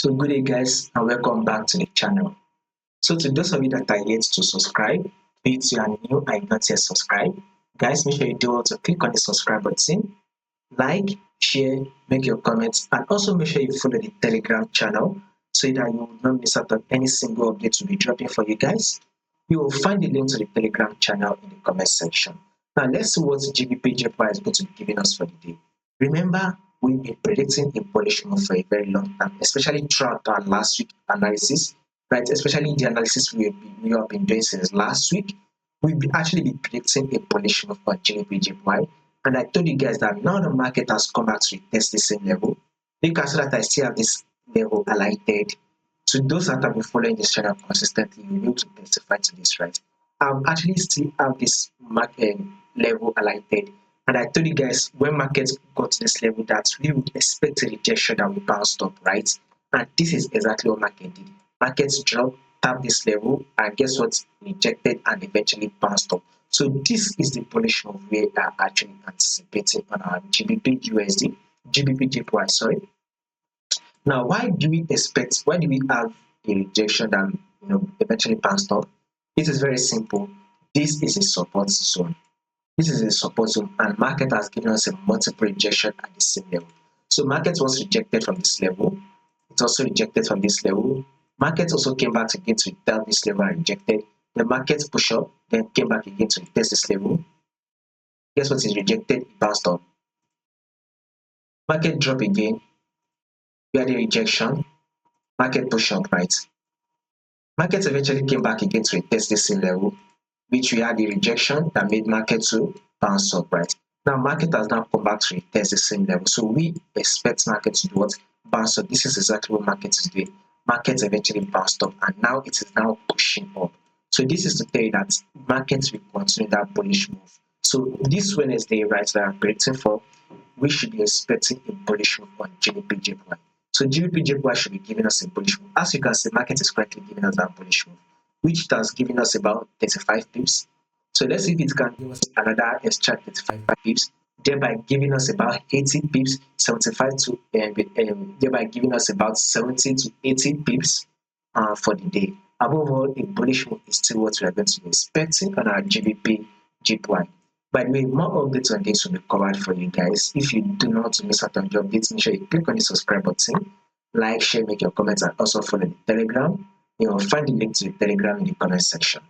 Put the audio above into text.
So good day guys and welcome back to the channel. So to those of you that are yet to subscribe, if you are new and not yet subscribed, guys make sure you do also click on the subscribe button, like, share, make your comments, and also make sure you follow the Telegram channel so that you will not miss out on any single update to be dropping for you guys. You will find the link to the Telegram channel in the comment section. Now let's see what GBPJPY is going to be giving us for the day. Remember, we've been predicting a bullish move for a very long time, especially throughout our last week analysis, right? Especially the analysis we have been doing since last week. We've actually been predicting a bullish move for GBPJPY, and I told you guys that now the market has come back to test the same level. You can see that I still have this level highlighted. To those that have been following this channel consistently, you need to testify to this, right? I've actually still have this market level highlighted. And I told you guys when markets got to this level that we would expect a rejection that will bounce up, right? And this is exactly what market did. Markets dropped, tapped this level, and guess what? Rejected and eventually bounced up. So this is the bullish move we are actually anticipating on our GBP JPY, sorry. Now, why do we have a rejection that eventually bounced up? It is very simple. This is a support zone. This is a support zone, and market has given us a multiple rejection at the same level. So market was rejected from this level. It's also rejected from this level. Market also came back again to retest this level and rejected. The market push up, then came back again to retest this level. Guess what is rejected? It bounced up. Market drop again. We had a rejection. Market push up, right? Market eventually came back again to retest this same level, which we had a rejection that made market to bounce up, right? Now market has now come back to retest the same level. So we expect market to do what? Bounce up. This is exactly what market is doing. Market eventually bounced up and now it is now pushing up. So this is to tell you that markets will continue that bullish move. So this Wednesday, right, that I'm predicting for, we should be expecting a bullish move on GBPJPY. So GBPJPY should be giving us a bullish move. As you can see, market is currently giving us that bullish move, which has given us about 35 pips. So let's see if it can give us another extra 35 pips, thereby giving us about 80 pips, 75 to thereby giving us about 70 to 80 pips for the day. Above all, a bullish move is still what we are going to be expecting on our GBPJPY. By the way, more updates on this will be covered for you guys. If you do not want to miss out on the updates, make sure you click on the subscribe button, like, share, make your comments, and also follow the Telegram. You will find the link to the Telegram in the comment section.